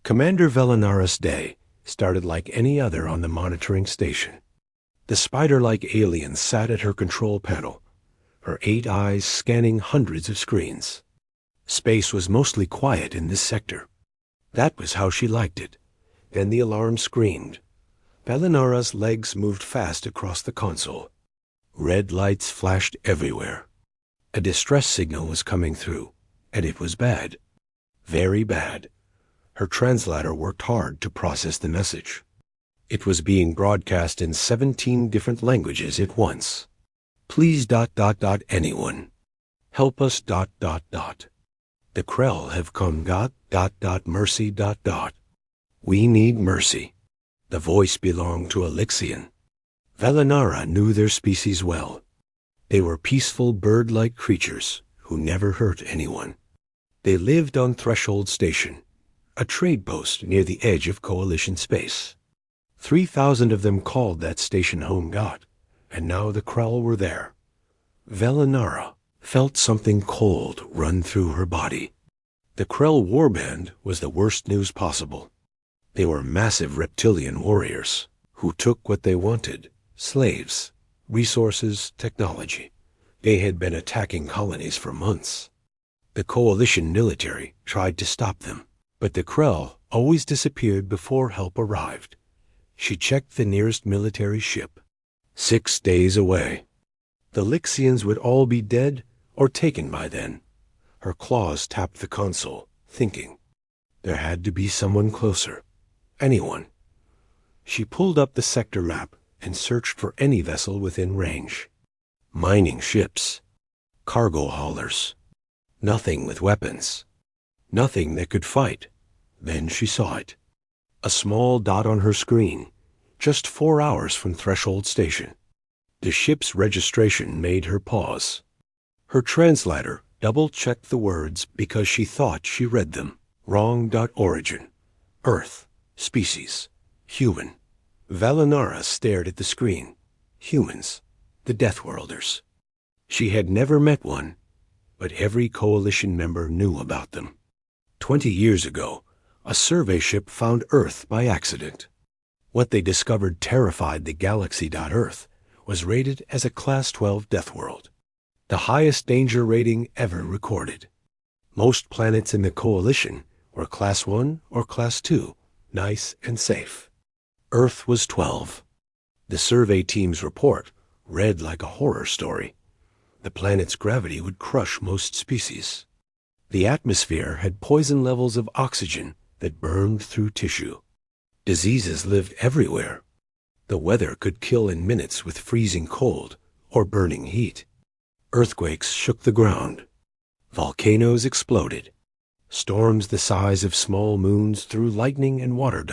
Commander Velinara's day started like any other on the monitoring station. The spider-like alien sat at her control panel, her 8 eyes scanning hundreds of screens. Space was mostly quiet in this sector. That was how she liked it. Then the alarm screamed. Velinara's legs moved fast across the console. Red lights flashed everywhere. A distress signal was coming through, and it was bad. Very bad. Her translator worked hard to process the message. It was being broadcast in 17 different languages at once. Please ... anyone. Help us ... The Krell have come ... mercy ... We need mercy. The voice belonged to a Lixian. Velinara knew their species well. They were peaceful bird-like creatures who never hurt anyone. They lived on Threshold Station, a trade post near the edge of Coalition space. 3,000 of them called that station home, and now the Krell were there. Velinara felt something cold run through her body. The Krell warband was the worst news possible. They were massive reptilian warriors who took what they wanted: slaves, resources, technology. They had been attacking colonies for months. The Coalition military tried to stop them, but the Krell always disappeared before help arrived. She checked the nearest military ship. 6 days away. The Lixians would all be dead or taken by then. Her claws tapped the console, thinking. There had to be someone closer. Anyone. She pulled up the sector map and searched for any vessel within range. Mining ships. Cargo haulers. Nothing with weapons. Nothing that could fight. Then she saw it. A small dot on her screen, just 4 hours from Threshold Station. The ship's registration made her pause. Her translator double-checked the words because she thought she read them. Wrong. Origin. Earth. Species. Human. Velinara stared at the screen. Humans. The Deathworlders. She had never met one, but every Coalition member knew about them. 20 years ago, a survey ship found Earth by accident. What they discovered terrified the galaxy. Earth was rated as a Class 12 death world, the highest danger rating ever recorded. Most planets in the Coalition were Class 1 or Class 2, nice and safe. Earth was 12. The survey team's report read like a horror story. The planet's gravity would crush most species. The atmosphere had poison levels of oxygen that burned through tissue. Diseases lived everywhere. The weather could kill in minutes with freezing cold or burning heat. Earthquakes shook the ground. Volcanoes exploded. Storms the size of small moons threw lightning and water.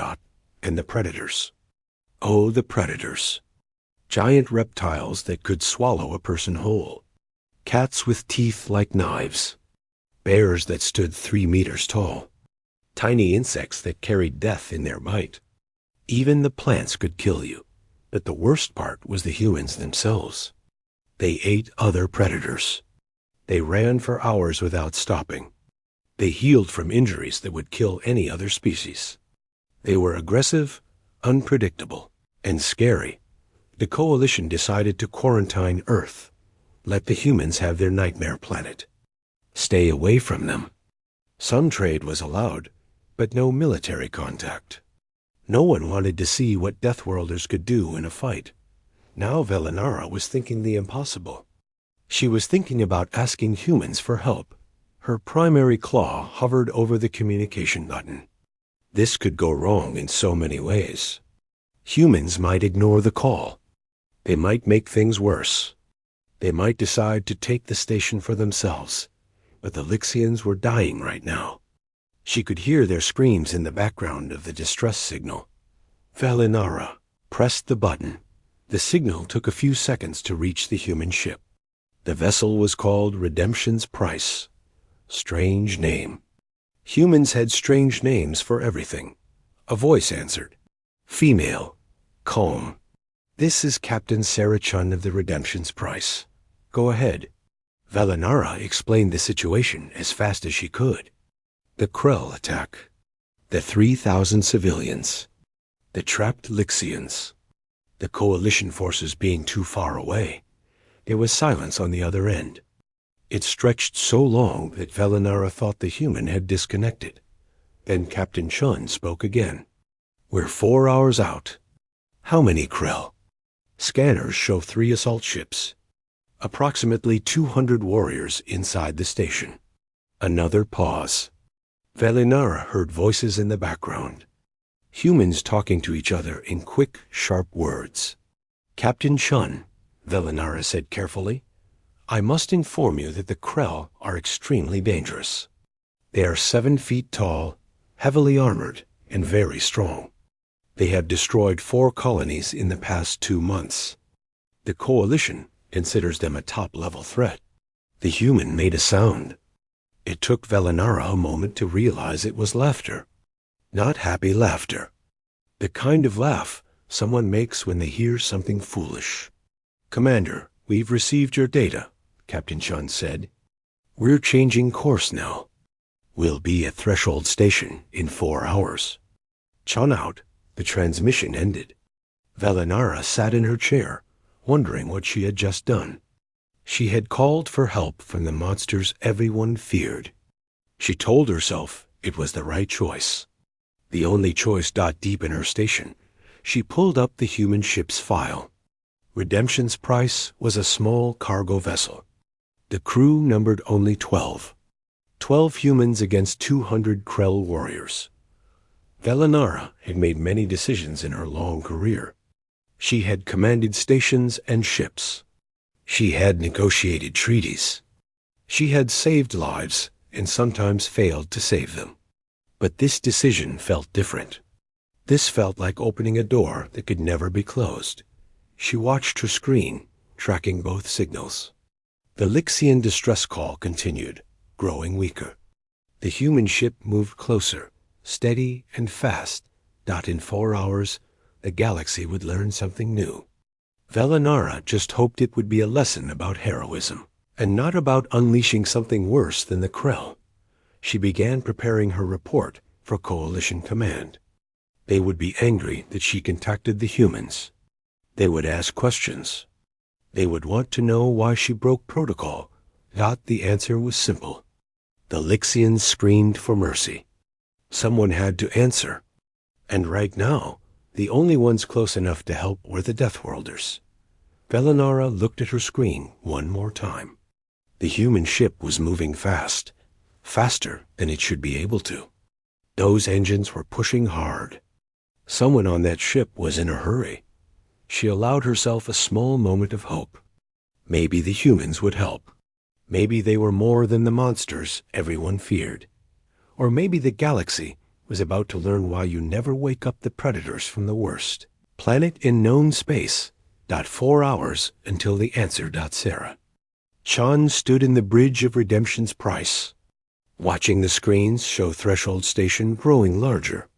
And the predators. Oh, the predators. Giant reptiles that could swallow a person whole. Cats with teeth like knives. Bears that stood 3 meters tall. Tiny insects that carried death in their bite. Even the plants could kill you, but the worst part was the humans themselves. They ate other predators. They ran for hours without stopping. They healed from injuries that would kill any other species. They were aggressive, unpredictable, and scary. The Coalition decided to quarantine Earth. Let the humans have their nightmare planet. Stay away from them. Some trade was allowed, but no military contact. No one wanted to see what Deathworlders could do in a fight. Now Velinara was thinking the impossible. She was thinking about asking humans for help. Her primary claw hovered over the communication button. This could go wrong in so many ways. Humans might ignore the call. They might make things worse. They might decide to take the station for themselves. But the Lixians were dying right now. She could hear their screams in the background of the distress signal. Velinara pressed the button. The signal took a few seconds to reach the human ship. The vessel was called Redemption's Price. Strange name. Humans had strange names for everything. A voice answered. Female. Calm. This is Captain Sarah Chun of the Redemption's Price. Go ahead. Velinara explained the situation as fast as she could. The Krell attack. The 3,000 civilians. The trapped Lixians. The coalition forces being too far away. There was silence on the other end. It stretched so long that Velinara thought the human had disconnected. Then Captain Chun spoke again. "We're 4 hours out. How many Krell?" Scanners show 3 assault ships. Approximately 200 warriors inside the station. Another pause. Velinara heard voices in the background. Humans talking to each other in quick, sharp words. "Captain Chun," Velinara said carefully, "I must inform you that the Krell are extremely dangerous. They are 7 feet tall, heavily armored, and very strong. They have destroyed 4 colonies in the past 2 months. The coalition considers them a top-level threat." The human made a sound. It took Velinara a moment to realize it was laughter. Not happy laughter. The kind of laugh someone makes when they hear something foolish. "Commander, we've received your data," Captain Chun said. "We're changing course now. We'll be at Threshold Station in 4 hours." Chun out, the transmission ended. Velinara sat in her chair, wondering what she had just done. She had called for help from the monsters everyone feared. She told herself it was the right choice. The only choice. Deep in her station, she pulled up the human ship's file. Redemption's price was a small cargo vessel. The crew numbered only 12. 12 humans against 200 Krell warriors. Velinara had made many decisions in her long career. She had commanded stations and ships. She had negotiated treaties. She had saved lives and sometimes failed to save them. But this decision felt different. This felt like opening a door that could never be closed. She watched her screen, tracking both signals. The Lixian distress call continued, growing weaker. The human ship moved closer, steady and fast. In 4 hours, the galaxy would learn something new. Velinara just hoped it would be a lesson about heroism, and not about unleashing something worse than the Krell. She began preparing her report for Coalition Command. They would be angry that she contacted the humans. They would ask questions. They would want to know why she broke protocol. The answer was simple. The Lixians screamed for mercy. Someone had to answer. And right now, the only ones close enough to help were the Deathworlders. Velinara looked at her screen one more time. The human ship was moving fast, faster than it should be able to. Those engines were pushing hard. Someone on that ship was in a hurry. She allowed herself a small moment of hope. Maybe the humans would help. Maybe they were more than the monsters everyone feared. Or maybe the galaxy was about to learn why you never wake up the predators from the worst. Planet in known space. 4 hours until the answer. Sarah. Chun stood in the bridge of Redemption's price, watching the screens show Threshold Station growing larger.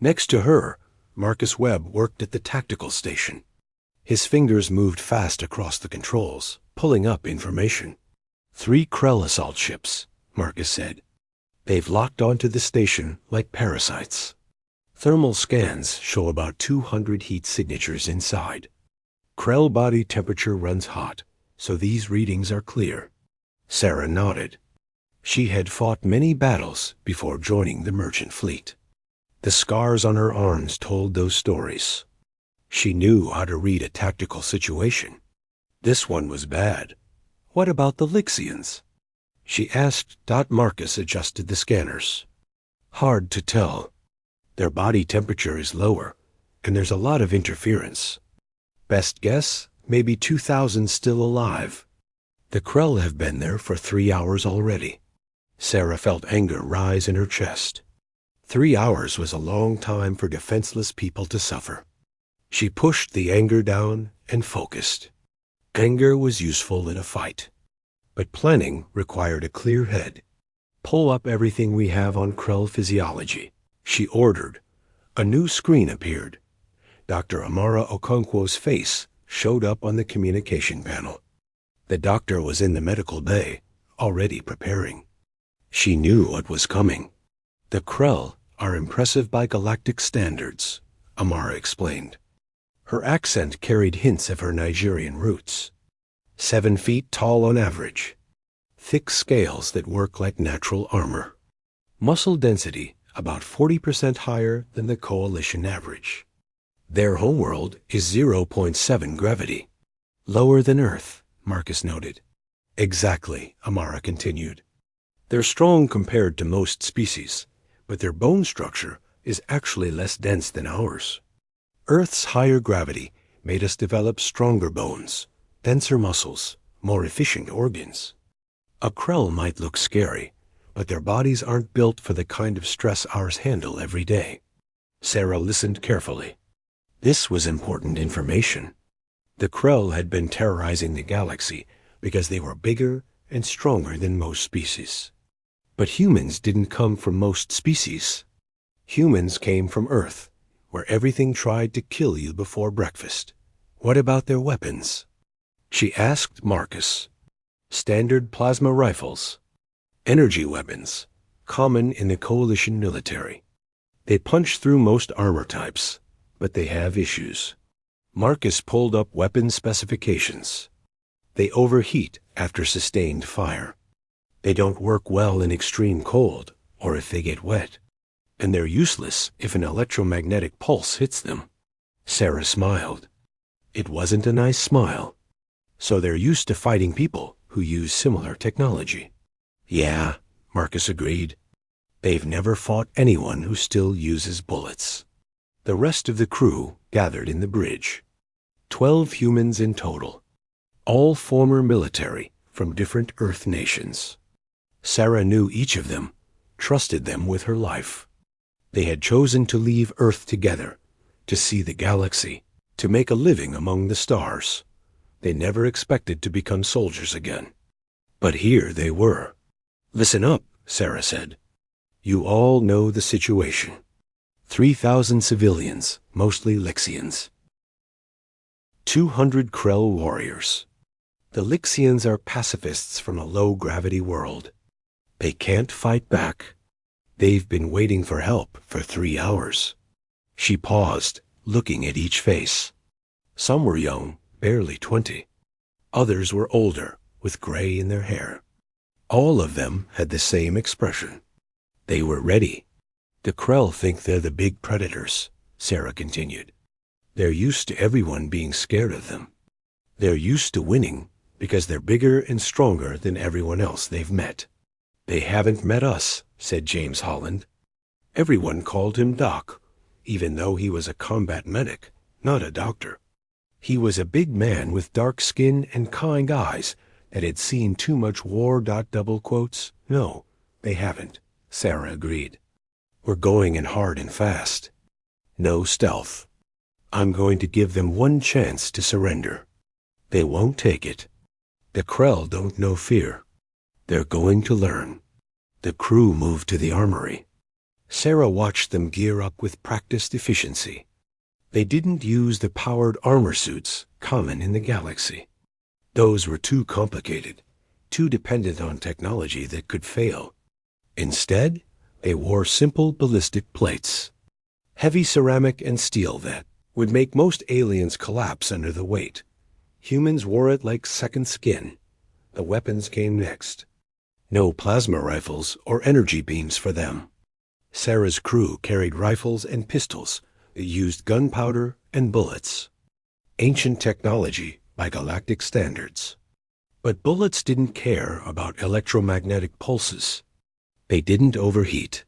Next to her, Marcus Webb worked at the tactical station. His fingers moved fast across the controls, pulling up information. 3 Krell assault ships, Marcus said. They've locked onto the station like parasites. Thermal scans show about 200 heat signatures inside. Krell body temperature runs hot, so these readings are clear. Sarah nodded. She had fought many battles before joining the merchant fleet. The scars on her arms told those stories. She knew how to read a tactical situation. This one was bad. What about the Lixians? She asked. Marcus adjusted the scanners. Hard to tell. Their body temperature is lower, and there's a lot of interference. Best guess, maybe 2,000 still alive. The Krell have been there for 3 hours already. Sarah felt anger rise in her chest. 3 hours was a long time for defenseless people to suffer. She pushed the anger down and focused. Anger was useful in a fight. But planning required a clear head. Pull up everything we have on Krell physiology, she ordered. A new screen appeared. Dr. Amara Okonkwo's face showed up on the communication panel. The doctor was in the medical bay, already preparing. She knew what was coming. The Krell are impressive by galactic standards, Amara explained. Her accent carried hints of her Nigerian roots. 7 feet tall on average. Thick scales that work like natural armor. Muscle density about 40% higher than the Coalition average. Their homeworld is 0.7 gravity. Lower than Earth, Marcus noted. Exactly, Amara continued. They're strong compared to most species, but their bone structure is actually less dense than ours. Earth's higher gravity made us develop stronger bones, denser muscles, more efficient organs. A Krell might look scary, but their bodies aren't built for the kind of stress ours handle every day. Sarah listened carefully. This was important information. The Krell had been terrorizing the galaxy because they were bigger and stronger than most species. But humans didn't come from most species. Humans came from Earth, where everything tried to kill you before breakfast. What about their weapons? She asked Marcus. Standard plasma rifles. Energy weapons, common in the Coalition military. They punch through most armor types, but they have issues. Marcus pulled up weapon specifications. They overheat after sustained fire. They don't work well in extreme cold or if they get wet. And they're useless if an electromagnetic pulse hits them. Sarah smiled. It wasn't a nice smile. So they're used to fighting people who use similar technology. Yeah, Marcus agreed. They've never fought anyone who still uses bullets. The rest of the crew gathered in the bridge. 12 humans in total. All former military from different Earth nations. Sarah knew each of them, trusted them with her life. They had chosen to leave Earth together, to see the galaxy, to make a living among the stars. They never expected to become soldiers again. But here they were. Listen up, Sarah said. You all know the situation. 3,000 civilians, mostly Lixians. 200 Krell warriors. The Lixians are pacifists from a low-gravity world. They can't fight back. They've been waiting for help for 3 hours. She paused, looking at each face. Some were young, barely 20. Others were older, with gray in their hair. All of them had the same expression. They were ready. The Krell think they're the big predators, Sarah continued. They're used to everyone being scared of them. They're used to winning because they're bigger and stronger than everyone else they've met. They haven't met us, said James Holland. Everyone called him Doc, even though he was a combat medic, not a doctor. He was a big man with dark skin and kind eyes that had seen too much war. Double quotes. No, they haven't, Sarah agreed. We're going in hard and fast. No stealth. I'm going to give them one chance to surrender. They won't take it. The Krell don't know fear. They're going to learn. The crew moved to the armory. Sarah watched them gear up with practiced efficiency. They didn't use the powered armor suits common in the galaxy. Those were too complicated, too dependent on technology that could fail. Instead, they wore simple ballistic plates. Heavy ceramic and steel that would make most aliens collapse under the weight. Humans wore it like second skin. The weapons came next. No plasma rifles or energy beams for them. Sarah's crew carried rifles and pistols that used gunpowder and bullets. Ancient technology by galactic standards. But bullets didn't care about electromagnetic pulses. They didn't overheat.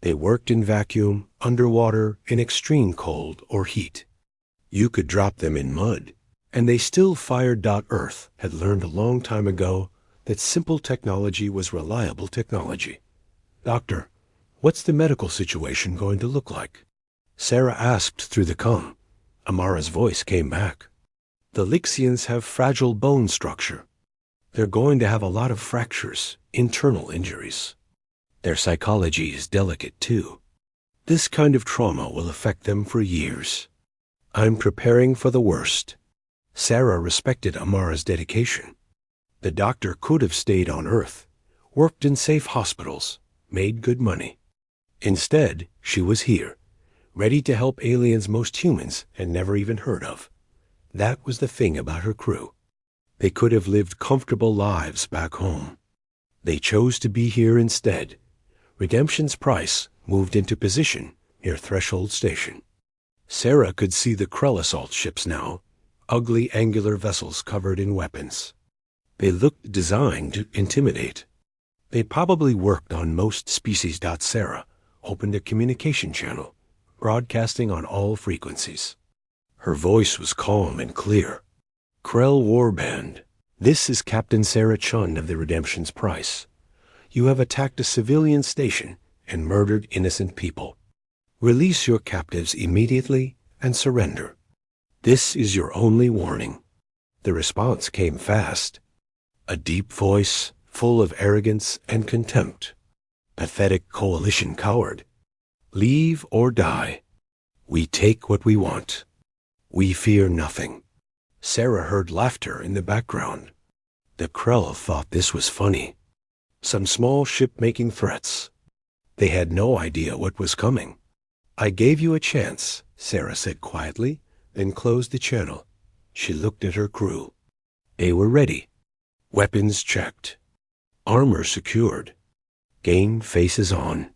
They worked in vacuum, underwater, in extreme cold or heat. You could drop them in mud, and they still fired. Earth had learned a long time ago that simple technology was reliable technology. Doctor, what's the medical situation going to look like? Sarah asked through the comm. Amara's voice came back. The Lixians have fragile bone structure. They're going to have a lot of fractures, internal injuries. Their psychology is delicate too. This kind of trauma will affect them for years. I'm preparing for the worst. Sarah respected Amara's dedication. The doctor could have stayed on Earth, worked in safe hospitals, made good money. Instead, she was here, ready to help aliens most humans had never even heard of. That was the thing about her crew. They could have lived comfortable lives back home. They chose to be here instead. Redemption's price moved into position near Threshold Station. Sarah could see the Krell assault ships now, ugly angular vessels covered in weapons. They looked designed to intimidate. They probably worked on most species. Sarah opened a communication channel, broadcasting on all frequencies. Her voice was calm and clear. Krell Warband, this is Captain Sarah Chun of the Redemption's Price. You have attacked a civilian station and murdered innocent people. Release your captives immediately and surrender. This is your only warning. The response came fast. A deep voice, full of arrogance and contempt. Pathetic coalition coward. Leave or die. We take what we want. We fear nothing. Sarah heard laughter in the background. The Krell thought this was funny. Some small ship making threats. They had no idea what was coming. I gave you a chance, Sarah said quietly, then closed the channel. She looked at her crew. They were ready. Weapons checked. Armor secured. Game faces on.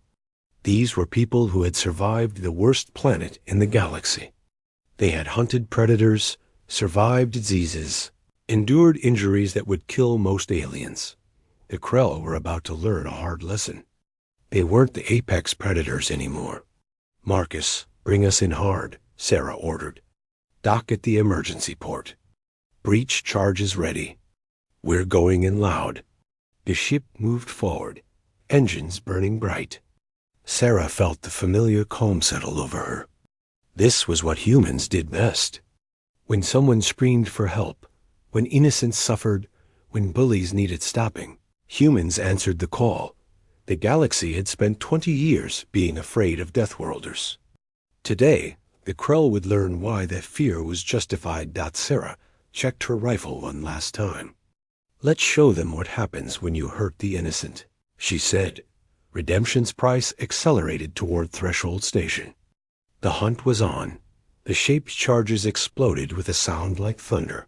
These were people who had survived the worst planet in the galaxy. They had hunted predators, survived diseases, endured injuries that would kill most aliens. The Krell were about to learn a hard lesson. They weren't the apex predators anymore. Marcus, bring us in hard, Sarah ordered. Dock at the emergency port. Breach charges ready. We're going in loud. The ship moved forward, engines burning bright. Sarah felt the familiar calm settle over her. This was what humans did best. When someone screamed for help, when innocents suffered, when bullies needed stopping, humans answered the call. The galaxy had spent 20 years being afraid of Deathworlders. Today, the Krell would learn why that fear was justified. Sarah checked her rifle one last time. Let's show them what happens when you hurt the innocent, she said. Redemption's Price accelerated toward Threshold Station. The hunt was on. The shaped charges exploded with a sound like thunder.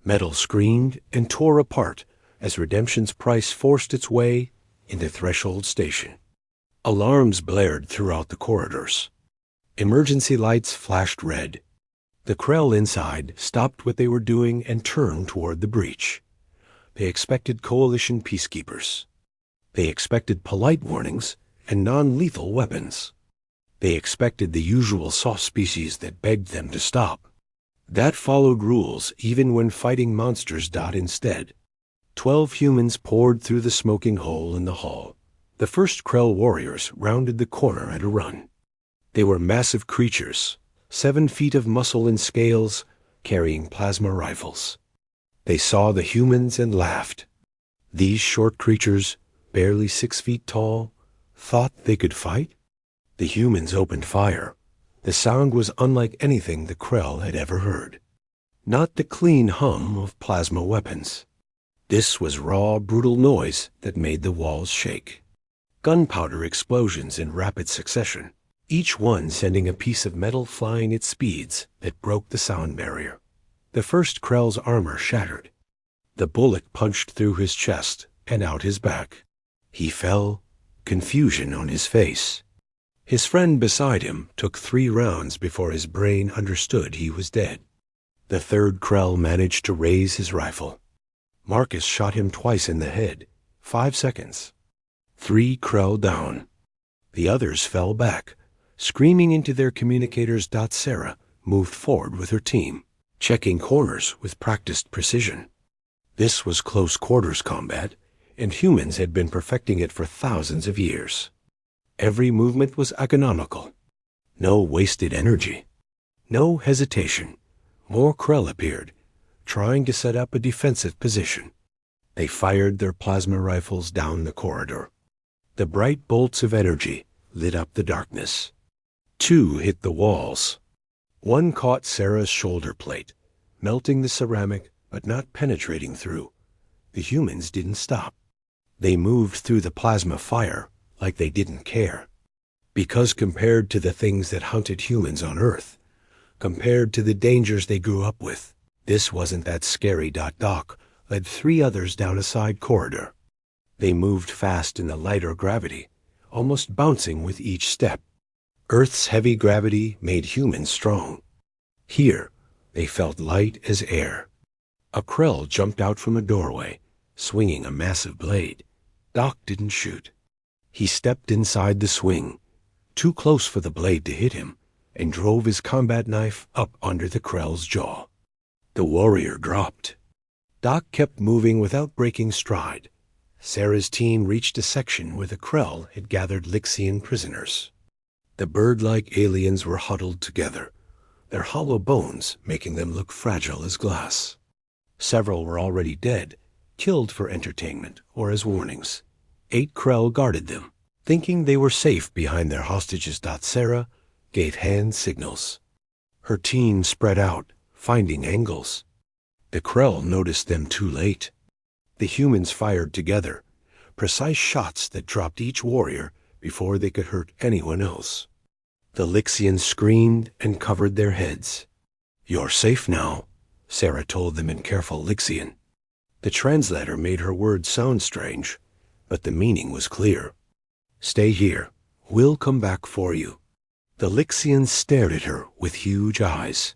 Metal screamed and tore apart as Redemption's Price forced its way into Threshold Station. Alarms blared throughout the corridors. Emergency lights flashed red. The Krell inside stopped what they were doing and turned toward the breach. They expected coalition peacekeepers. They expected polite warnings and non-lethal weapons. They expected the usual soft species that begged them to stop. That followed rules even when fighting monsters. Instead, 12 humans poured through the smoking hole in the hall. The first Krell warriors rounded the corner at a run. They were massive creatures, 7 feet of muscle and scales, carrying plasma rifles. They saw the humans and laughed. These short creatures, barely 6 feet tall, thought they could fight? The humans opened fire. The sound was unlike anything the Krell had ever heard. Not the clean hum of plasma weapons. This was raw, brutal noise that made the walls shake. Gunpowder explosions in rapid succession, each one sending a piece of metal flying at speeds that broke the sound barrier. The first Krell's armor shattered. The bullet punched through his chest and out his back. He fell, confusion on his face. His friend beside him took 3 rounds before his brain understood he was dead. The third Krell managed to raise his rifle. Marcus shot him twice in the head, 5 seconds. 3 Krell down. The others fell back, screaming into their communicators. Sarah moved forward with her team, checking corners with practiced precision. This was close quarters combat, and humans had been perfecting it for thousands of years. Every movement was economical. No wasted energy. No hesitation. More Krell appeared, trying to set up a defensive position. They fired their plasma rifles down the corridor. The bright bolts of energy lit up the darkness. 2 hit the walls. 1 caught Sarah's shoulder plate, melting the ceramic but not penetrating through. The humans didn't stop. They moved through the plasma fire like they didn't care. Because compared to the things that hunted humans on Earth, compared to the dangers they grew up with, this wasn't that scary. Doc led 3 others down a side corridor. They moved fast in the lighter gravity, almost bouncing with each step. Earth's heavy gravity made humans strong. Here, they felt light as air. A Krell jumped out from a doorway, swinging a massive blade. Doc didn't shoot. He stepped inside the swing, too close for the blade to hit him, and drove his combat knife up under the Krell's jaw. The warrior dropped. Doc kept moving without breaking stride. Sarah's team reached a section where the Krell had gathered Lixian prisoners. The bird-like aliens were huddled together, their hollow bones making them look fragile as glass. Several were already dead, killed for entertainment or as warnings. 8 Krell guarded them, thinking they were safe behind their hostages. Sarah gave hand signals. Her team spread out, finding angles. The Krell noticed them too late. The humans fired together, precise shots that dropped each warrior before they could hurt anyone else. The Lixians screamed and covered their heads. "You're safe now," Sarah told them in careful Lixian. The translator made her words sound strange, but the meaning was clear. "Stay here. We'll come back for you." The Lixians stared at her with huge eyes.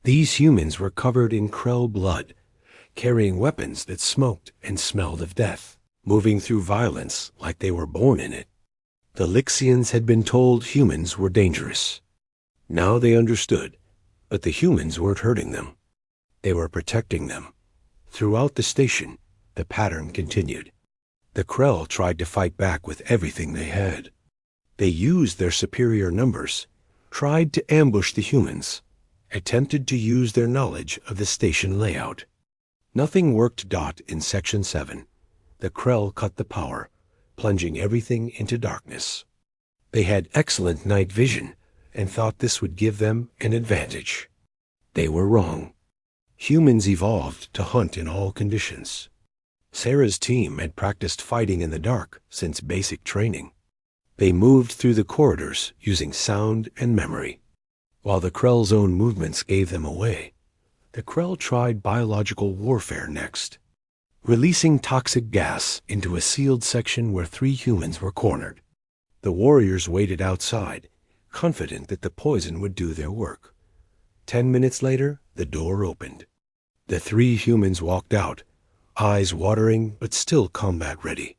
These humans were covered in Krell blood, carrying weapons that smoked and smelled of death, moving through violence like they were born in it. The Lixians had been told humans were dangerous. Now they understood, but the humans weren't hurting them. They were protecting them. Throughout the station, the pattern continued. The Krell tried to fight back with everything they had. They used their superior numbers, tried to ambush the humans, attempted to use their knowledge of the station layout. Nothing worked. In Section 7, the Krell cut the power, plunging everything into darkness. They had excellent night vision and thought this would give them an advantage. They were wrong. Humans evolved to hunt in all conditions. Sarah's team had practiced fighting in the dark since basic training. They moved through the corridors using sound and memory. While the Krell's own movements gave them away, the Krell tried biological warfare next, releasing toxic gas into a sealed section where 3 humans were cornered. The warriors waited outside, confident that the poison would do their work. 10 minutes later, the door opened. The 3 humans walked out, eyes watering but still combat ready.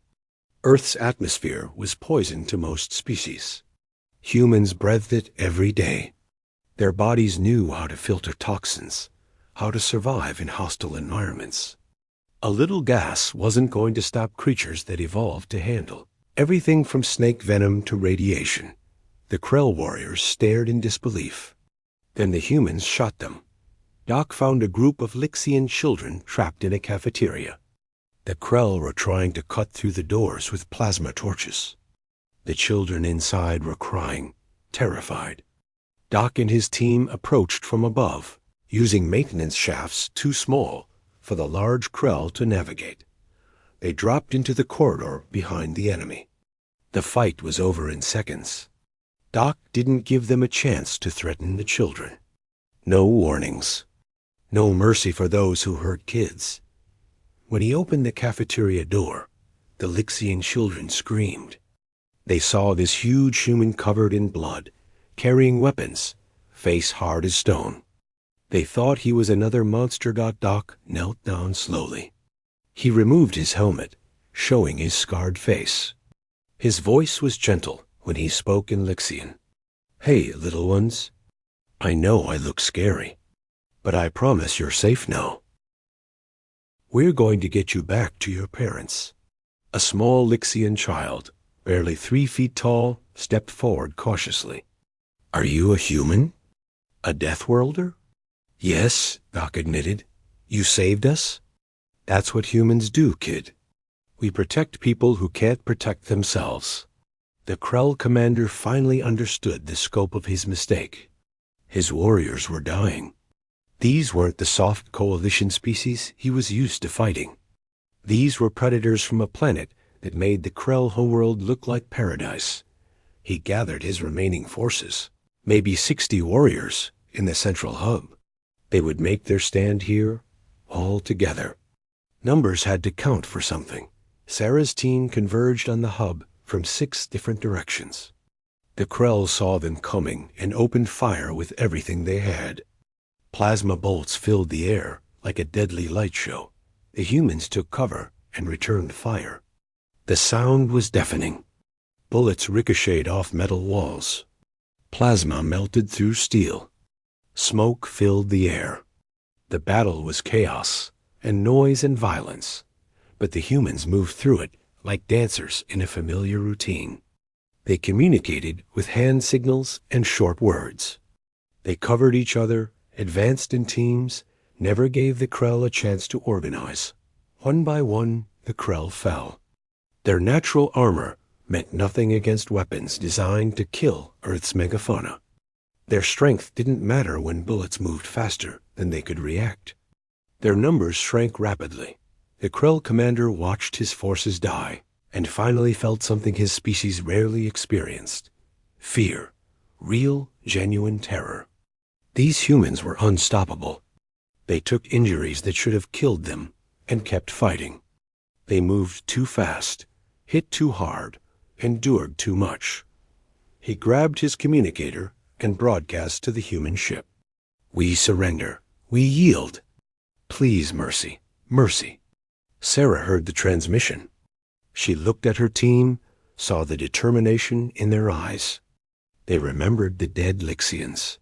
Earth's atmosphere was poison to most species. Humans breathed it every day. Their bodies knew how to filter toxins, how to survive in hostile environments. A little gas wasn't going to stop creatures that evolved to handle everything from snake venom to radiation. The Krell warriors stared in disbelief. Then the humans shot them. Doc found a group of Lixian children trapped in a cafeteria. The Krell were trying to cut through the doors with plasma torches. The children inside were crying, terrified. Doc and his team approached from above, using maintenance shafts too small for the large Krell to navigate. They dropped into the corridor behind the enemy. The fight was over in seconds. Doc didn't give them a chance to threaten the children. No warnings. No mercy for those who hurt kids. When he opened the cafeteria door, the Lixian children screamed. They saw this huge human covered in blood, carrying weapons, face hard as stone. They thought he was another monster. Doc knelt down slowly. He removed his helmet, showing his scarred face. His voice was gentle when he spoke in Lixian. "Hey, little ones. I know I look scary, but I promise you're safe now. We're going to get you back to your parents." A small Lixian child, barely 3 feet tall, stepped forward cautiously. "Are you a human? A Deathworlder?" "Yes," Doc admitted. "You saved us?" "That's what humans do, kid. We protect people who can't protect themselves." The Krell commander finally understood the scope of his mistake. His warriors were dying. These weren't the soft coalition species he was used to fighting. These were predators from a planet that made the Krell homeworld look like paradise. He gathered his remaining forces, maybe 60 warriors, in the central hub. They would make their stand here, all together. Numbers had to count for something. Sarah's team converged on the hub from 6 different directions. The Krell saw them coming and opened fire with everything they had. Plasma bolts filled the air like a deadly light show. The humans took cover and returned fire. The sound was deafening. Bullets ricocheted off metal walls. Plasma melted through steel. Smoke filled the air. The battle was chaos and noise and violence, but the humans moved through it like dancers in a familiar routine. They communicated with hand signals and short words. They covered each other, advanced in teams, never gave the Krell a chance to organize. One by one, the Krell fell. Their natural armor meant nothing against weapons designed to kill Earth's megafauna. Their strength didn't matter when bullets moved faster than they could react. Their numbers shrank rapidly. The Krell commander watched his forces die, and finally felt something his species rarely experienced: fear, real, genuine terror. These humans were unstoppable. They took injuries that should have killed them and kept fighting. They moved too fast, hit too hard, endured too much. He grabbed his communicator and broadcast to the human ship. "We surrender. We yield. Please, mercy, mercy." Sarah heard the transmission. She looked at her team, saw the determination in their eyes. They remembered the dead Lixians,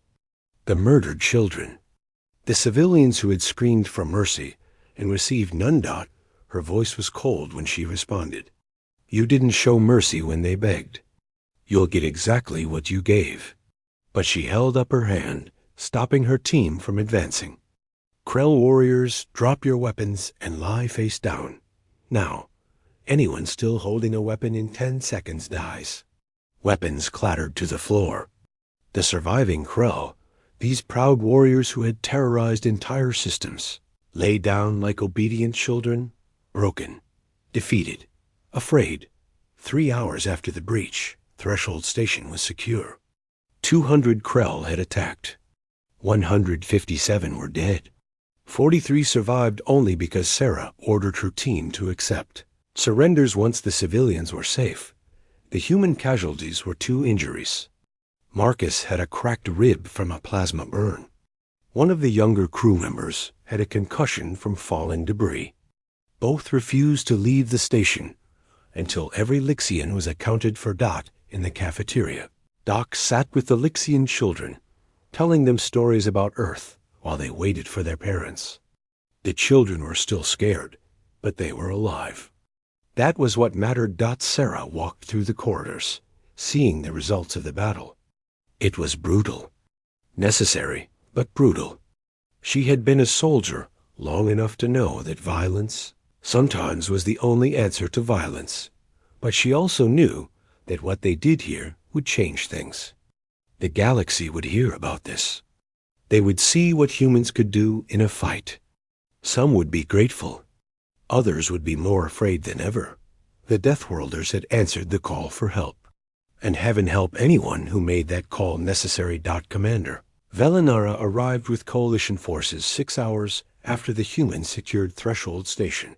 the murdered children, the civilians who had screamed for mercy and received none. Her voice was cold when she responded. "You didn't show mercy when they begged. You'll get exactly what you gave." But she held up her hand, stopping her team from advancing. "Krell warriors, drop your weapons and lie face down. Now, anyone still holding a weapon in 10 seconds dies." Weapons clattered to the floor. The surviving Krell, these proud warriors who had terrorized entire systems, lay down like obedient children, broken, defeated, afraid. 3 hours after the breach, Threshold Station was secure. 200 Krell had attacked. 157 were dead. 43 survived only because Sarah ordered her team to accept surrenders once the civilians were safe. The human casualties were 2 injuries. Marcus had a cracked rib from a plasma burn. One of the younger crew members had a concussion from fallen debris. Both refused to leave the station until every Lixian was accounted for. In the cafeteria, Doc sat with the Lixian children, telling them stories about Earth while they waited for their parents. The children were still scared, but they were alive. That was what mattered. Sarah walked through the corridors, seeing the results of the battle. It was brutal. Necessary, but brutal. She had been a soldier long enough to know that violence sometimes was the only answer to violence, but she also knew that what they did here would change things. The galaxy would hear about this. They would see what humans could do in a fight. Some would be grateful. Others would be more afraid than ever. The Deathworlders had answered the call for help. And heaven help anyone who made that call necessary. Commander Velinara arrived with coalition forces 6 hours after the humans secured Threshold Station.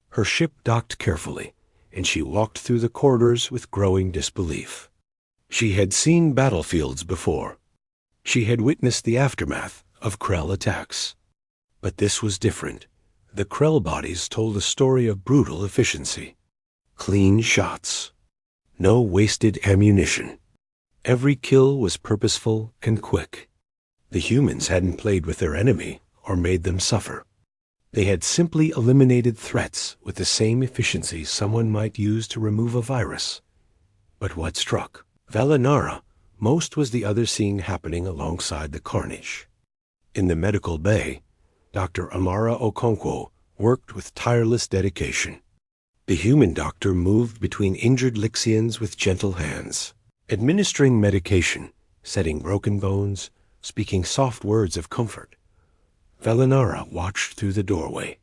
Her ship docked carefully, and she walked through the corridors with growing disbelief. She had seen battlefields before. She had witnessed the aftermath of Krell attacks. But this was different. The Krell bodies told a story of brutal efficiency. Clean shots. No wasted ammunition. Every kill was purposeful and quick. The humans hadn't played with their enemy or made them suffer. They had simply eliminated threats with the same efficiency someone might use to remove a virus. But what struck Velinara most was the other scene happening alongside the carnage. In the medical bay, Dr. Amara Okonkwo worked with tireless dedication. The human doctor moved between injured Lixians with gentle hands, administering medication, setting broken bones, speaking soft words of comfort. Velinara watched through the doorway.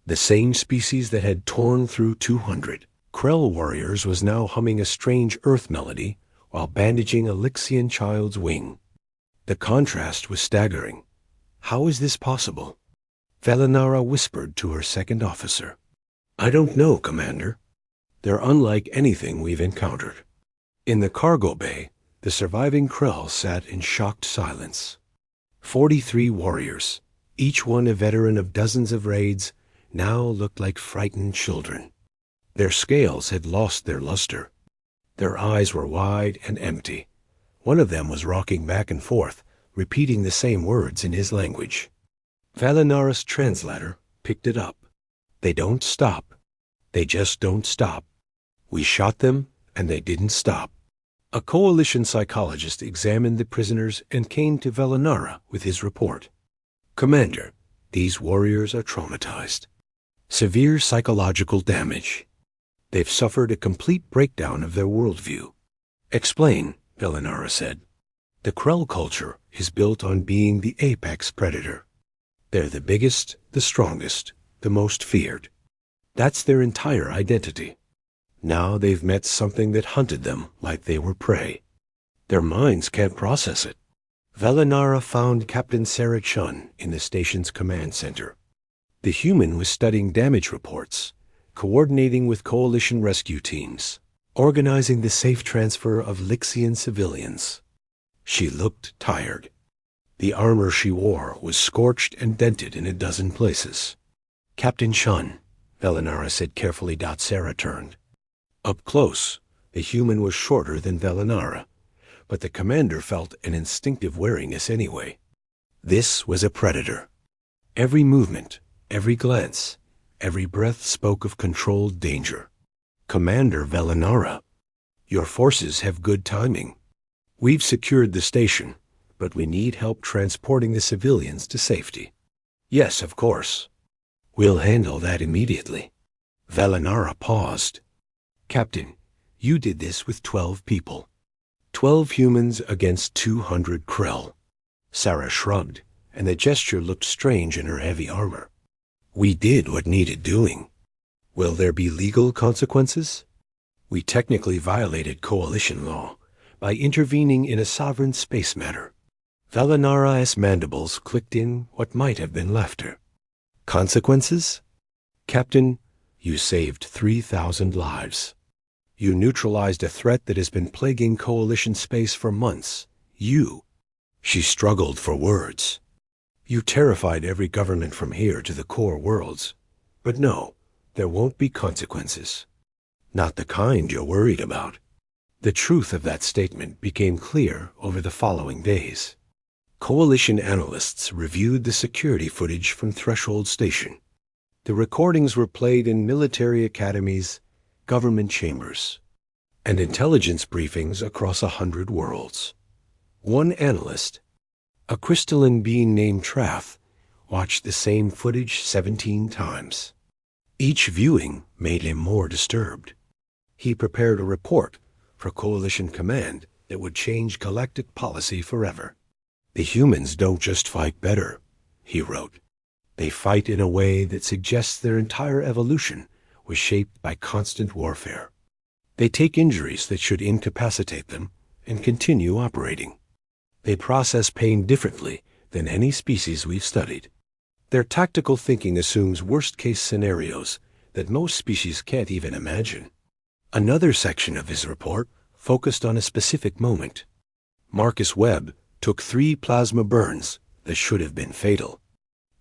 The same species that had torn through 200 Krell warriors was now humming a strange earth melody while bandaging a Lixian child's wing. The contrast was staggering. How is this possible? Velinara whispered to her second officer. I don't know, Commander. They're unlike anything we've encountered. In the cargo bay, the surviving Krell sat in shocked silence. 43 warriors, each one a veteran of dozens of raids, now looked like frightened children. Their scales had lost their luster. Their eyes were wide and empty. One of them was rocking back and forth, repeating the same words in his language. Valinara's translator picked it up. They don't stop. They just don't stop. We shot them, and they didn't stop. A coalition psychologist examined the prisoners and came to Valinara with his report. Commander, these warriors are traumatized. Severe psychological damage. They've suffered a complete breakdown of their worldview. Explain, Valinara said. The Krell culture is built on being the apex predator. They're the biggest, the strongest, the most feared. That's their entire identity. Now they've met something that hunted them like they were prey. Their minds can't process it. Valinara found Captain Sarah Chun in the station's command center. The human was studying damage reports, coordinating with coalition rescue teams, organizing the safe transfer of Lixian civilians. She looked tired. The armor she wore was scorched and dented in a dozen places. Captain Chun, Valinara said carefully. Sarah turned. Up close, the human was shorter than Valinara, but the commander felt an instinctive wariness anyway. This was a predator. Every movement, every glance, every breath spoke of controlled danger. Commander Valinara, your forces have good timing. We've secured the station, but we need help transporting the civilians to safety. Yes, of course. We'll handle that immediately. Valinara paused. Captain, you did this with 12 people. 12 humans against 200 Krell. Sarah shrugged, and the gesture looked strange in her heavy armor. We did what needed doing. Will there be legal consequences? We technically violated coalition law by intervening in a sovereign space matter. Valinara's mandibles clicked in what might have been laughter. Consequences? Captain, you saved 3,000 lives. You neutralized a threat that has been plaguing coalition space for months. She struggled for words. You terrified every government from here to the core worlds. But no, there won't be consequences. Not the kind you're worried about. The truth of that statement became clear over the following days. Coalition analysts reviewed the security footage from Threshold Station. The recordings were played in military academies, government chambers, and intelligence briefings across 100 worlds. One analyst, a crystalline being named Trath, watched the same footage 17 times. Each viewing made him more disturbed. He prepared a report for Coalition Command that would change galactic policy forever. The humans don't just fight better, he wrote. They fight in a way that suggests their entire evolution was shaped by constant warfare. They take injuries that should incapacitate them and continue operating. They process pain differently than any species we've studied. Their tactical thinking assumes worst-case scenarios that most species can't even imagine. Another section of his report focused on a specific moment. Marcus Webb took 3 plasma burns that should have been fatal.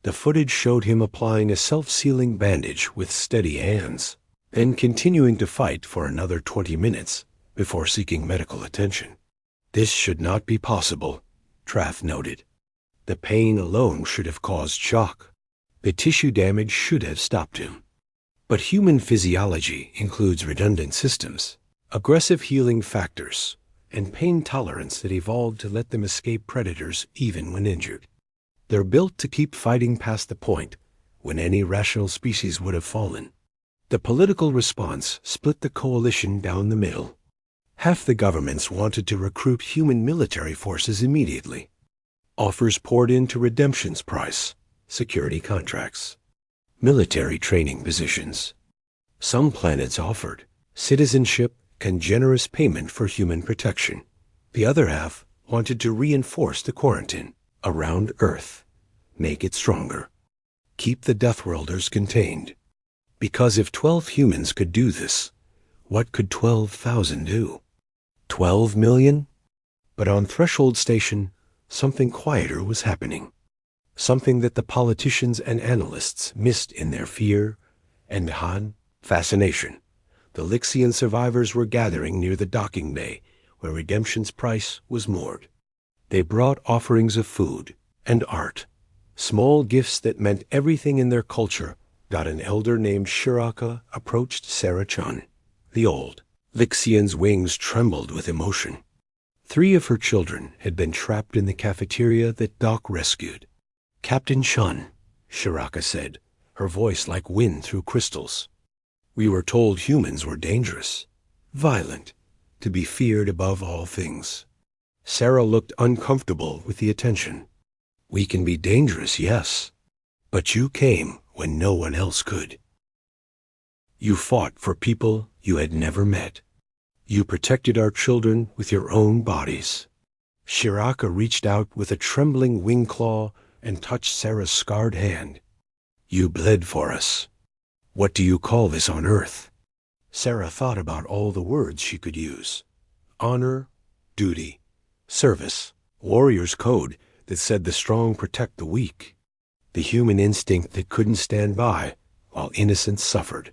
The footage showed him applying a self-sealing bandage with steady hands, then continuing to fight for another 20 minutes before seeking medical attention. This should not be possible, Trath noted. The pain alone should have caused shock. The tissue damage should have stopped him. But human physiology includes redundant systems, aggressive healing factors, and pain tolerance that evolved to let them escape predators even when injured. They're built to keep fighting past the point when any rational species would have fallen. The political response split the coalition down the middle. Half the governments wanted to recruit human military forces immediately. Offers poured into redemption's price, security contracts, military training positions. Some planets offered citizenship and generous payment for human protection. The other half wanted to reinforce the quarantine around Earth, make it stronger, keep the Deathworlders contained. Because if 12 humans could do this, what could 12,000 do? 12 million? But on Threshold Station, something quieter was happening. Something that the politicians and analysts missed in their fear and fascination. The Lixian survivors were gathering near the docking bay, where Redemption's price was moored. They brought offerings of food and art, small gifts that meant everything in their culture. An elder named Shiraka approached Sarah Chun. The old Lixian's wings trembled with emotion. 3 of her children had been trapped in the cafeteria that Doc rescued. "Captain Chun," Shiraka said, her voice like wind through crystals. "We were told humans were dangerous, violent, to be feared above all things." Sarah looked uncomfortable with the attention. "We can be dangerous, yes, but you came when no one else could. You fought for people you had never met. You protected our children with your own bodies." Shiraka reached out with a trembling wing claw and touched Sarah's scarred hand. "You bled for us. What do you call this on Earth?" Sarah thought about all the words she could use. Honor, duty, service, warrior's code that said the strong protect the weak. The human instinct that couldn't stand by while innocents suffered.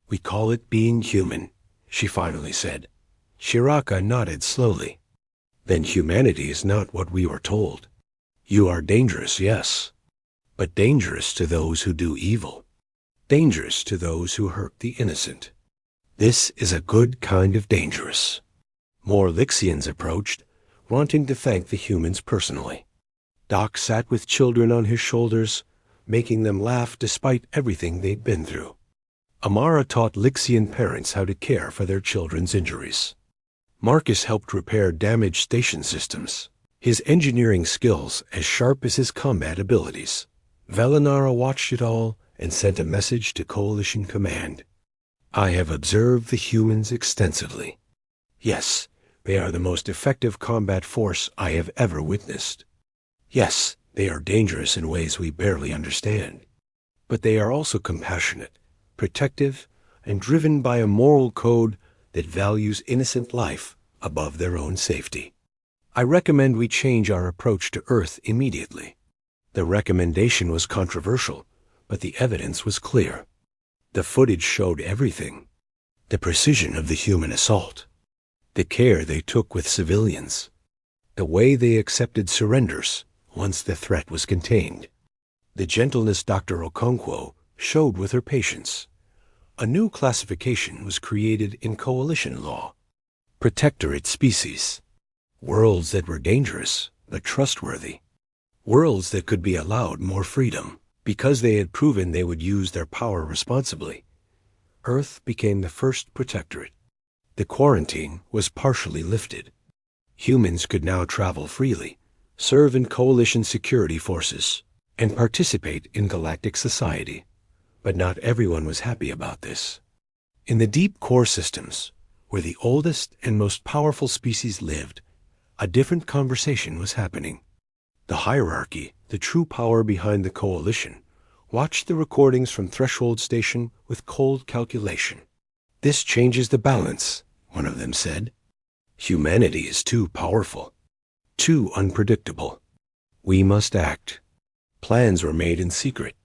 "We call it being human," she finally said. Shiraka nodded slowly. "Then humanity is not what we were told. You are dangerous, yes, but dangerous to those who do evil. Dangerous to those who hurt the innocent. This is a good kind of dangerous." More Lixians approached, wanting to thank the humans personally. Doc sat with children on his shoulders, making them laugh despite everything they'd been through. Amara taught Lixian parents how to care for their children's injuries. Marcus helped repair damaged station systems, his engineering skills as sharp as his combat abilities. Velinara watched it all and sent a message to Coalition Command. "I have observed the humans extensively. Yes, they are the most effective combat force I have ever witnessed. Yes, they are dangerous in ways we barely understand. But they are also compassionate, protective, and driven by a moral code that values innocent life above their own safety. I recommend we change our approach to Earth immediately." The recommendation was controversial, but the evidence was clear. The footage showed everything. The precision of the human assault. The care they took with civilians. The way they accepted surrenders once the threat was contained. The gentleness Dr. Okonkwo showed with her patients. A new classification was created in coalition law. Protectorate species. Worlds that were dangerous but trustworthy. Worlds that could be allowed more freedom because they had proven they would use their power responsibly. Earth became the first protectorate. The quarantine was partially lifted. Humans could now travel freely, serve in coalition security forces, and participate in galactic society. But not everyone was happy about this. In the deep core systems, where the oldest and most powerful species lived, a different conversation was happening. The hierarchy, the true power behind the coalition, watched the recordings from Threshold Station with cold calculation. "This changes the balance," one of them said. "Humanity is too powerful, too unpredictable. We must act." Plans were made in secret.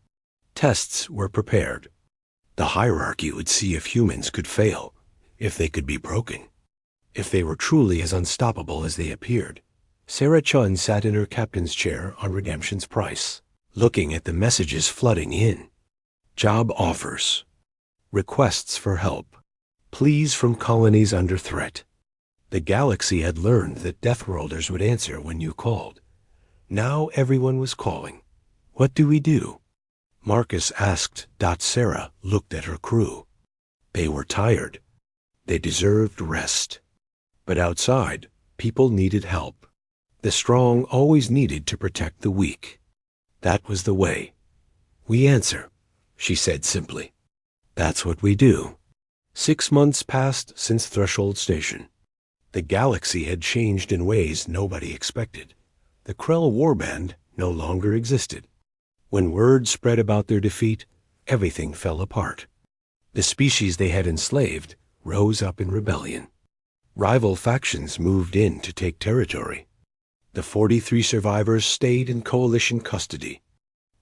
Tests were prepared. The hierarchy would see if humans could fail, if they could be broken, if they were truly as unstoppable as they appeared. Sarah Chun sat in her captain's chair on Redemption's price, looking at the messages flooding in. Job offers. Requests for help. Pleas from colonies under threat. The galaxy had learned that Deathworlders would answer when you called. Now everyone was calling. What do we do? Marcus asked. Sarah looked at her crew. They were tired. They deserved rest. But outside, people needed help. The strong always needed to protect the weak. That was the way. "We answer," she said simply. "That's what we do." 6 months passed since Threshold Station. The galaxy had changed in ways nobody expected. The Krell warband no longer existed. When word spread about their defeat, everything fell apart. The species they had enslaved rose up in rebellion. Rival factions moved in to take territory. The 43 survivors stayed in Coalition custody,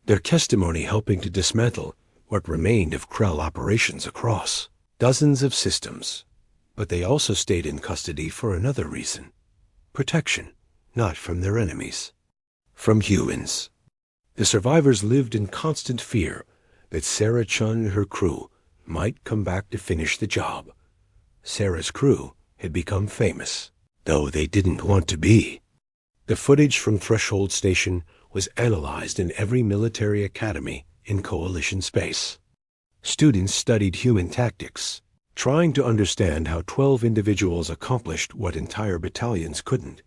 their testimony helping to dismantle what remained of Krell operations across dozens of systems. But they also stayed in custody for another reason: protection, not from their enemies, from humans. The survivors lived in constant fear that Sarah Chun and her crew might come back to finish the job. Sarah's crew had become famous, though they didn't want to be. The footage from Threshold Station was analyzed in every military academy in Coalition space. Students studied human tactics, trying to understand how 12 individuals accomplished what entire battalions couldn't.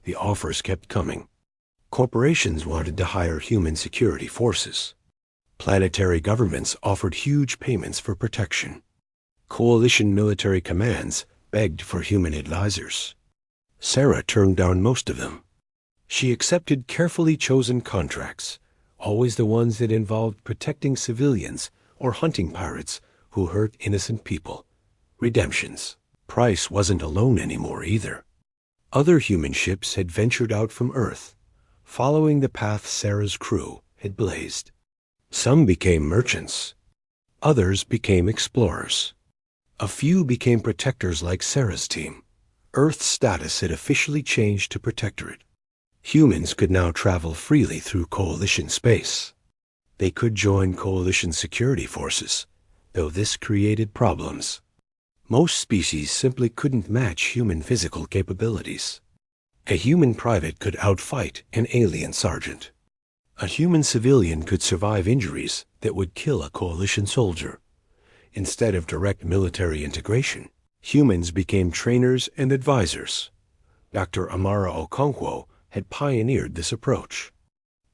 The offers kept coming. Corporations wanted to hire human security forces. Planetary governments offered huge payments for protection. Coalition military commands begged for human advisors. Sarah turned down most of them. She accepted carefully chosen contracts, always the ones that involved protecting civilians or hunting pirates who hurt innocent people. Redemptions. Price wasn't alone anymore either. Other human ships had ventured out from Earth, following the path Sarah's crew had blazed. Some became merchants. Others became explorers. A few became protectors like Sarah's team. Earth's status had officially changed to protectorate. Humans could now travel freely through Coalition space. They could join Coalition security forces, though this created problems. Most species simply couldn't match human physical capabilities. A human private could outfight an alien sergeant. A human civilian could survive injuries that would kill a Coalition soldier. Instead of direct military integration, humans became trainers and advisors. Dr. Amara Okonkwo had pioneered this approach.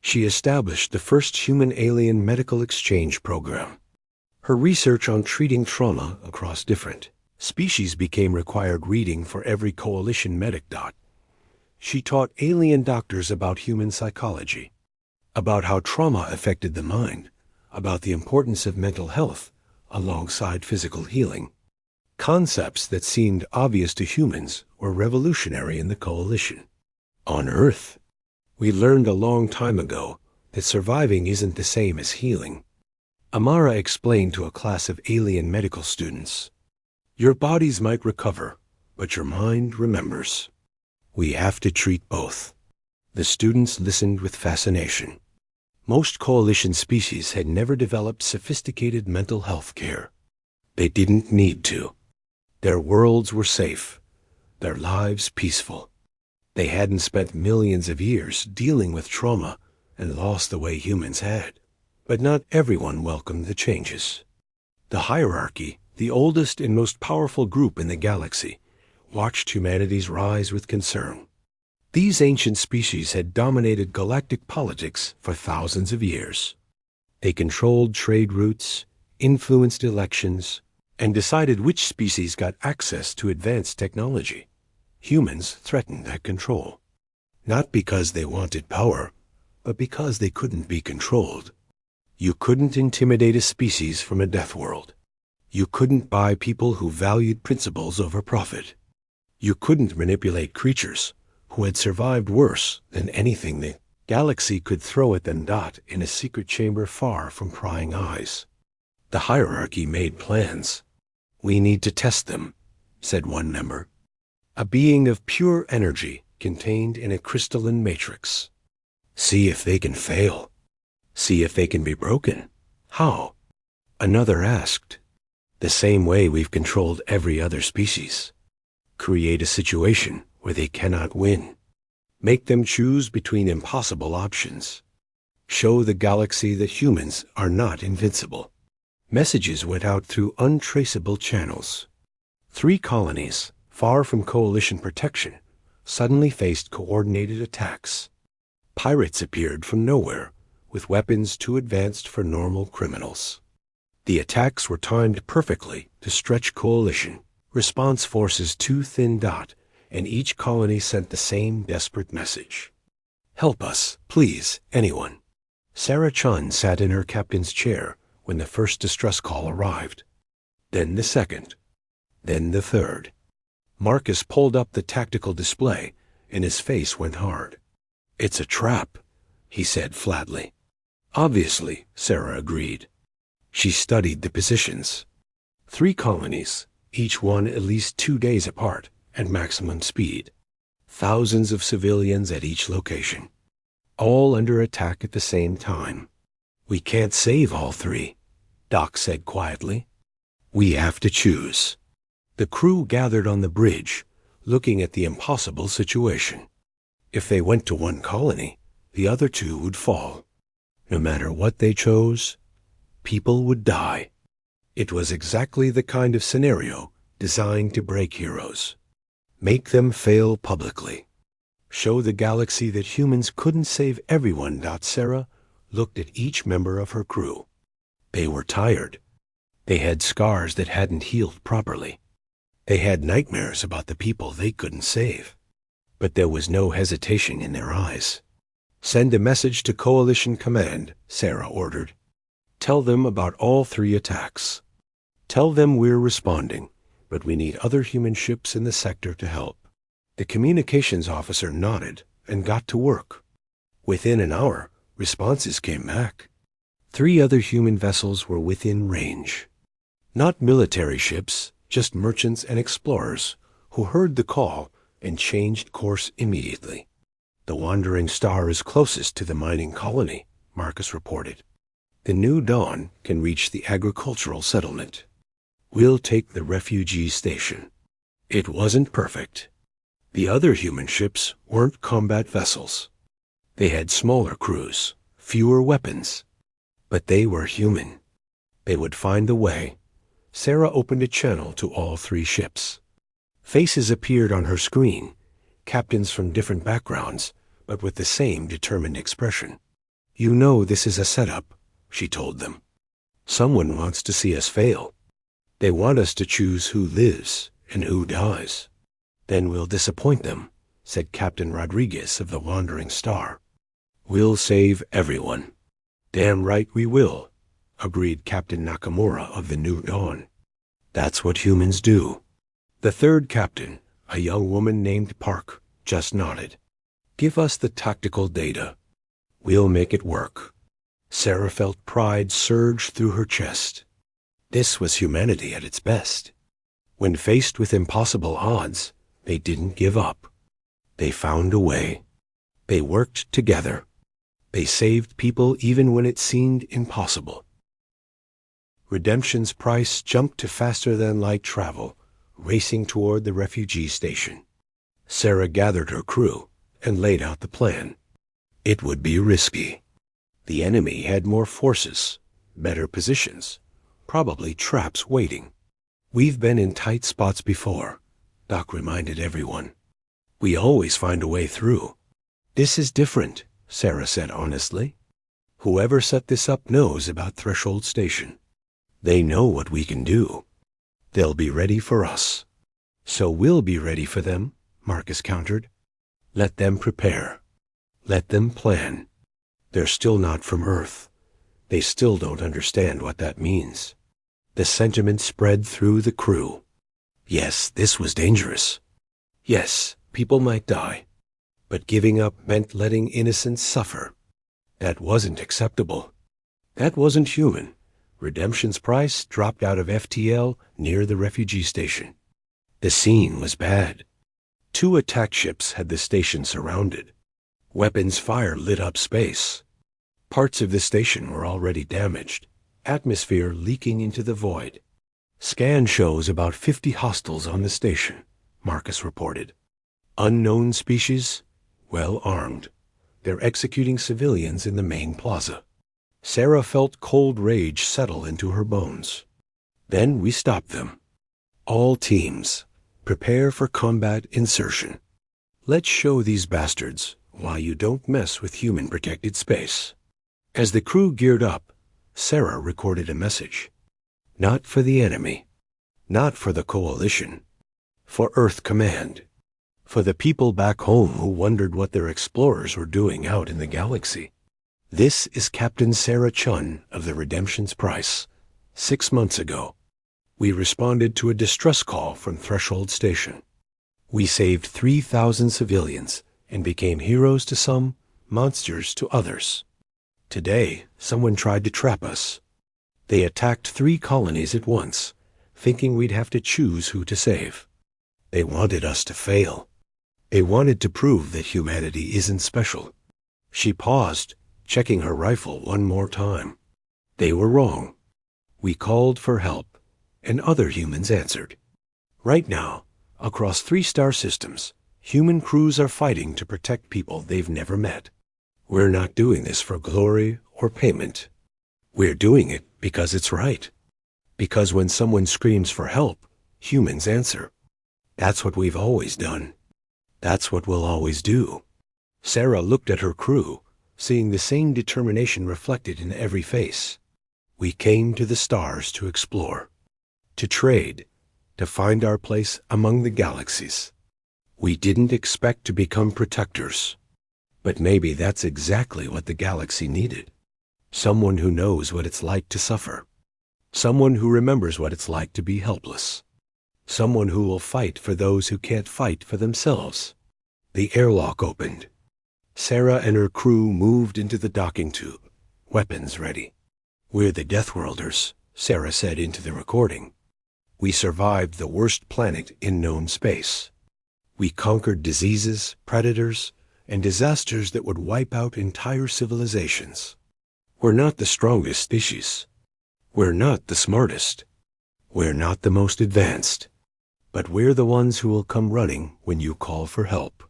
She established the first human-alien medical exchange program. Her research on treating trauma across different species became required reading for every Coalition medic dot. She taught alien doctors about human psychology, about how trauma affected the mind, about the importance of mental health alongside physical healing. Concepts that seemed obvious to humans were revolutionary in the Coalition. On Earth, we learned a long time ago that surviving isn't the same as healing. Amara explained to a class of alien medical students, "Your bodies might recover, but your mind remembers. We have to treat both." The students listened with fascination. Most Coalition species had never developed sophisticated mental health care. They didn't need to. Their worlds were safe, their lives peaceful. They hadn't spent millions of years dealing with trauma and loss the way humans had. But not everyone welcomed the changes. The hierarchy, the oldest and most powerful group in the galaxy, watched humanity's rise with concern. These ancient species had dominated galactic politics for thousands of years. They controlled trade routes, influenced elections, and decided which species got access to advanced technology. Humans threatened that control, not because they wanted power, but because they couldn't be controlled. You couldn't intimidate a species from a death world. You couldn't buy people who valued principles over profit. You couldn't manipulate creatures who had survived worse than anything the galaxy could throw at them. In a secret chamber far from prying eyes, the hierarchy made plans. "We need to test them," said one member. "A being of pure energy contained in a crystalline matrix. See if they can fail. See if they can be broken." "How?" Another asked. "The same way we've controlled every other species. Create a situation where they cannot win. Make them choose between impossible options. Show the galaxy that humans are not invincible." Messages went out through untraceable channels. 3 colonies, far from Coalition protection, suddenly faced coordinated attacks. Pirates appeared from nowhere, with weapons too advanced for normal criminals. The attacks were timed perfectly to stretch coalition response forces too thin dot, and each colony sent the same desperate message. Help us, please, anyone. Sarah Chun sat in her captain's chair when the first distress call arrived. Then the second. Then the third. Marcus pulled up the tactical display, and his face went hard. It's a trap, he said flatly. Obviously, Sarah agreed. She studied the positions. 3 colonies, each one at least 2 days apart, at maximum speed. Thousands of civilians at each location. All under attack at the same time. We can't save all 3, Doc said quietly. We have to choose. The crew gathered on the bridge, looking at the impossible situation. If they went to one colony, the other 2 would fall. No matter what they chose, people would die. It was exactly the kind of scenario designed to break heroes. Make them fail publicly. Show the galaxy that humans couldn't save everyone. Sarah looked at each member of her crew. They were tired. They had scars that hadn't healed properly. They had nightmares about the people they couldn't save. But there was no hesitation in their eyes. Send a message to Coalition Command, Sarah ordered. Tell them about all 3 attacks. Tell them we're responding, but we need other human ships in the sector to help. The communications officer nodded and got to work. Within an hour, responses came back. 3 other human vessels were within range. Not military ships, just merchants and explorers who heard the call and changed course immediately. The wandering star is closest to the mining colony, Marcus reported. The New Dawn can reach the agricultural settlement. We'll take the refugee station. It wasn't perfect. The other human ships weren't combat vessels. They had smaller crews, fewer weapons. But they were human. They would find a way. Sarah opened a channel to all 3 ships. Faces appeared on her screen, captains from different backgrounds, but with the same determined expression. You know this is a setup, she told them. Someone wants to see us fail. They want us to choose who lives and who dies. Then we'll disappoint them, said Captain Rodriguez of the Wandering Star. We'll save everyone. Damn right we will, agreed Captain Nakamura of the New Dawn. That's what humans do. The third captain, a young woman named Park, just nodded. Give us the tactical data. We'll make it work. Sarah felt pride surge through her chest. This was humanity at its best. When faced with impossible odds, they didn't give up. They found a way. They worked together. They saved people even when it seemed impossible. Redemption's price jumped to faster-than-light travel, racing toward the refugee station. Sarah gathered her crew and laid out the plan. It would be risky. The enemy had more forces, better positions, probably traps waiting. We've been in tight spots before, Doc reminded everyone. We always find a way through. This is different, Sarah said honestly. Whoever set this up knows about Threshold Station. They know what we can do. They'll be ready for us. So we'll be ready for them, Marcus countered. Let them prepare. Let them plan. They're still not from Earth. They still don't understand what that means. The sentiment spread through the crew. Yes, this was dangerous. Yes, people might die. But giving up meant letting innocents suffer. That wasn't acceptable. That wasn't human. Redemption's price dropped out of FTL near the refugee station. The scene was bad. 2 attack ships had the station surrounded. Weapons fire lit up space. Parts of the station were already damaged, atmosphere leaking into the void. Scan shows about 50 hostiles on the station, Marcus reported. Unknown species, well armed. They're executing civilians in the main plaza. Sarah felt cold rage settle into her bones. Then we stopped them. All teams, prepare for combat insertion. Let's show these bastards why you don't mess with human protected space. As the crew geared up, Sarah recorded a message. Not for the enemy. Not for the coalition. For Earth Command. For the people back home who wondered what their explorers were doing out in the galaxy. This is Captain Sarah Chun of the Redemption's Price. 6 months ago, we responded to a distress call from Threshold Station. We saved 3,000 civilians and became heroes to some, monsters to others. Today, someone tried to trap us. They attacked 3 colonies at once, thinking we'd have to choose who to save. They wanted us to fail. They wanted to prove that humanity isn't special. She paused, checking her rifle one more time. They were wrong. We called for help, and other humans answered. Right now, across 3 star systems, human crews are fighting to protect people they've never met. We're not doing this for glory or payment. We're doing it because it's right. Because when someone screams for help, humans answer. That's what we've always done. That's what we'll always do. Sarah looked at her crew, seeing the same determination reflected in every face. We came to the stars to explore, to trade, to find our place among the galaxies. We didn't expect to become protectors, but maybe that's exactly what the galaxy needed. Someone who knows what it's like to suffer. Someone who remembers what it's like to be helpless. Someone who will fight for those who can't fight for themselves. The airlock opened. Sarah and her crew moved into the docking tube, weapons ready. We're the Deathworlders, Sarah said into the recording. We survived the worst planet in known space. We conquered diseases, predators, and disasters that would wipe out entire civilizations. We're not the strongest species. We're not the smartest. We're not the most advanced. But we're the ones who will come running when you call for help.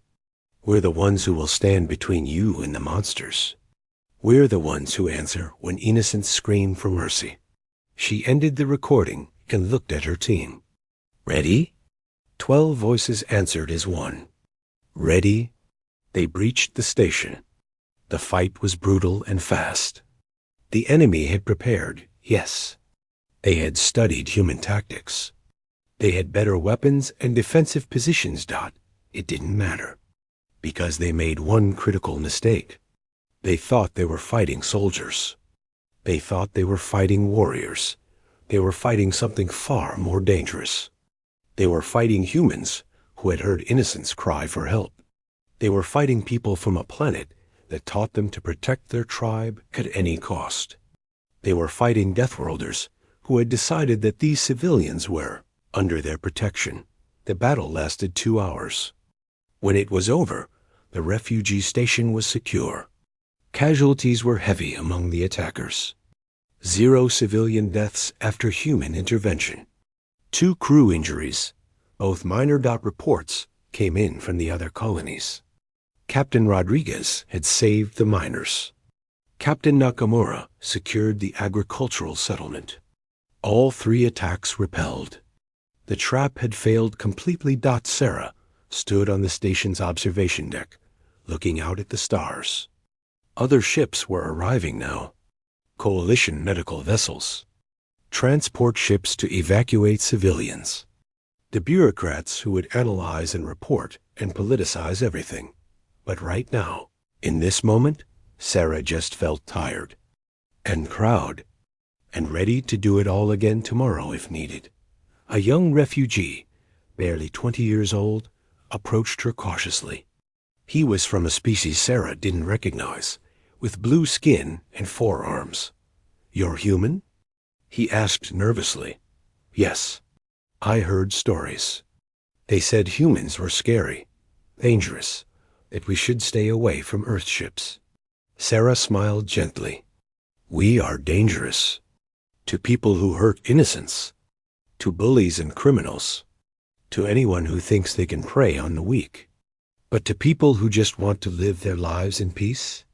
We're the ones who will stand between you and the monsters. We're the ones who answer when innocents scream for mercy. She ended the recording and looked at her team. Ready? 12 voices answered as one. Ready? They breached the station. The fight was brutal and fast. The enemy had prepared, yes. They had studied human tactics. They had better weapons and defensive positions. It didn't matter. Because they made one critical mistake. They thought they were fighting soldiers. They thought they were fighting warriors. They were fighting something far more dangerous. They were fighting humans who had heard innocents cry for help. They were fighting people from a planet that taught them to protect their tribe at any cost. They were fighting Deathworlders who had decided that these civilians were under their protection. The battle lasted 2 hours. When it was over, the refugee station was secure. Casualties were heavy among the attackers. 0 civilian deaths after human intervention. 2 crew injuries, both minor. Reports came in from the other colonies. Captain Rodriguez had saved the miners. Captain Nakamura secured the agricultural settlement. All 3 attacks repelled. The trap had failed completely. Sarah stood on the station's observation deck, looking out at the stars. Other ships were arriving now. Coalition medical vessels. Transport ships to evacuate civilians. The bureaucrats who would analyze and report and politicize everything. But right now, in this moment, Sarah just felt tired. And proud. And ready to do it all again tomorrow if needed. A young refugee, barely 20 years old, approached her cautiously. He was from a species Sarah didn't recognize, with blue skin and 4 arms. You're human? He asked nervously. Yes. I heard stories. They said humans were scary, dangerous, that we should stay away from Earth ships. Sarah smiled gently. We are dangerous. To people who hurt innocents. To bullies and criminals. To anyone who thinks they can prey on the weak. But to people who just want to live their lives in peace,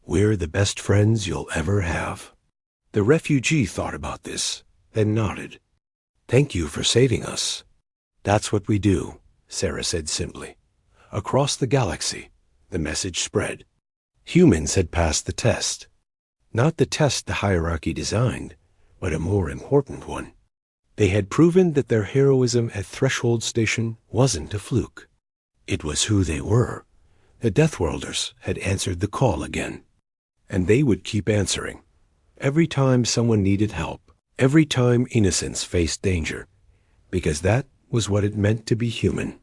we're the best friends you'll ever have. The refugee thought about this, then nodded. Thank you for saving us. That's what we do, Sarah said simply. Across the galaxy, the message spread. Humans had passed the test. Not the test the hierarchy designed, but a more important one. They had proven that their heroism at Threshold Station wasn't a fluke. It was who they were. The Deathworlders had answered the call again. And they would keep answering. Every time someone needed help, every time innocents faced danger, because that was what it meant to be human.